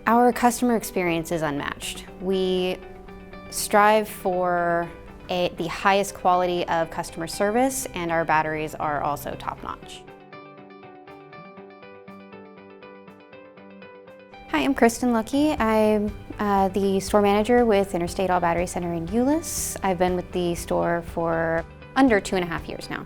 Our customer experience is unmatched. We strive for the highest quality of customer service, and our batteries are also top-notch. Hi, I'm Kristen Luckie. I'm the store manager with Interstate All Battery Center in Euless. I've been with the store for under 2.5 years now.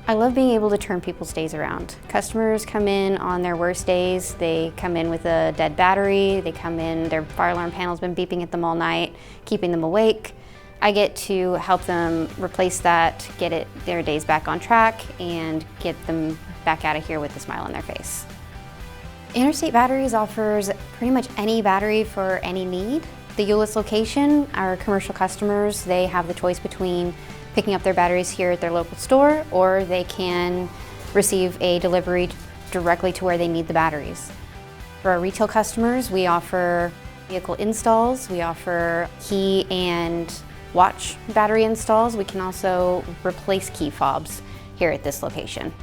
I love being able to turn people's days around. Customers come in on their worst days. They come in with a dead battery. They come in, their fire alarm panel's been beeping at them all night, keeping them awake. I get to help them replace that, get their days back on track, and get them back out of here with a smile on their face. Interstate Batteries offers pretty much any battery for any need. The Euless location, our commercial customers, they have the choice between picking up their batteries here at their local store, or they can receive a delivery directly to where they need the batteries. For our retail customers, we offer vehicle installs, we offer key and watch battery installs. We can also replace key fobs here at this location.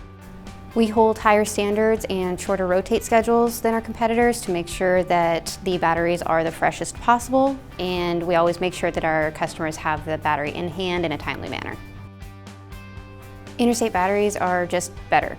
We hold higher standards and shorter rotate schedules than our competitors to make sure that the batteries are the freshest possible, and we always make sure that our customers have the battery in hand in a timely manner. Interstate batteries are just better.